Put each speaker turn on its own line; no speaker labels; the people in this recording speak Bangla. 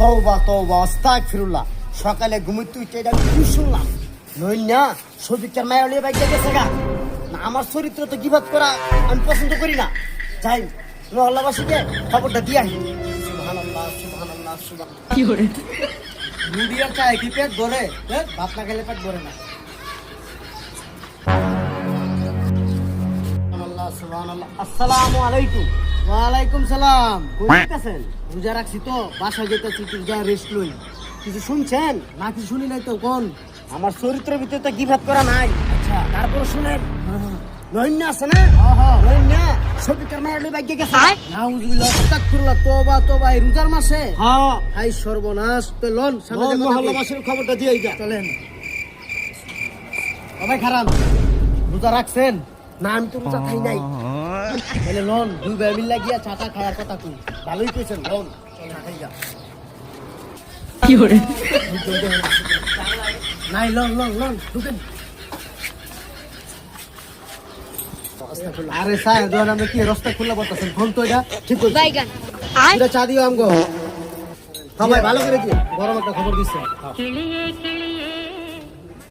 তওবা তওবা আস্তাগফিরুল্লাহ। সকালে ঘুমিতে উঠে এটা কি শুনলাম? নই না সবিকের মায়ালিয়া বাইকে গেছে গা। না আমার চরিত্র তো গিবত করা আমি পছন্দ করি না। যাই মহল্লাবাসীকে খবরটা দিয়ে আসি। সুবহানাল্লাহ সুবহানাল্লাহ সুবহানাল্লাহ।
কি করে
মুড়িয়ার চায় কি পেট ভরে? ভাত না খেলে পেট ভরে না। আসসালামু আলাইকুম।
ওয়ালাইকুম সালাম।
কই আছেন?
রোজা রাখছি তো বাসায় যেতেছি, একটু যা রেস্ট লই।
কিছু শুনছেন?
না কিছু শুনি নাই তো কোন।
আমার চরিত্রের ভিতরে তো গিবত করা নাই।
আচ্ছা
তারপর শুনেন নৈন্য আছে না? নৈন্য সবিকের মায়ালিয়া বাইকে গেছে।
নাউজুবিল্লাহ আস্তাগফিরুল্লাহ তওবা তওবা। এই রোজার মাসে
হ্যাঁ
হাই সর্বনাশ। তো লন সামনে
মহল্লাবাসীর খবরটা দিয়ে যা।
চলেন। সবাই খারাপ রোজা রাখছেন?
না আমি তো রোজা খাই নাই।
তাহলে লন দুই ভাই মিল্লা গিয়া চাটা খাওয়ার কথা কই।
ভালোই কইছেন লোন চল খাই যা।
কি করে
নাই লন লন লন ঢুকেন। আরে স্যার ধর আমরা কি রাস্তা খুলে বলতেছেন ফোন তো এটা ঠিক করে
বাইগান
চা দিও আমগো। সবাই ভালো করে দিও, গরম একটা খবর দিচ্ছে।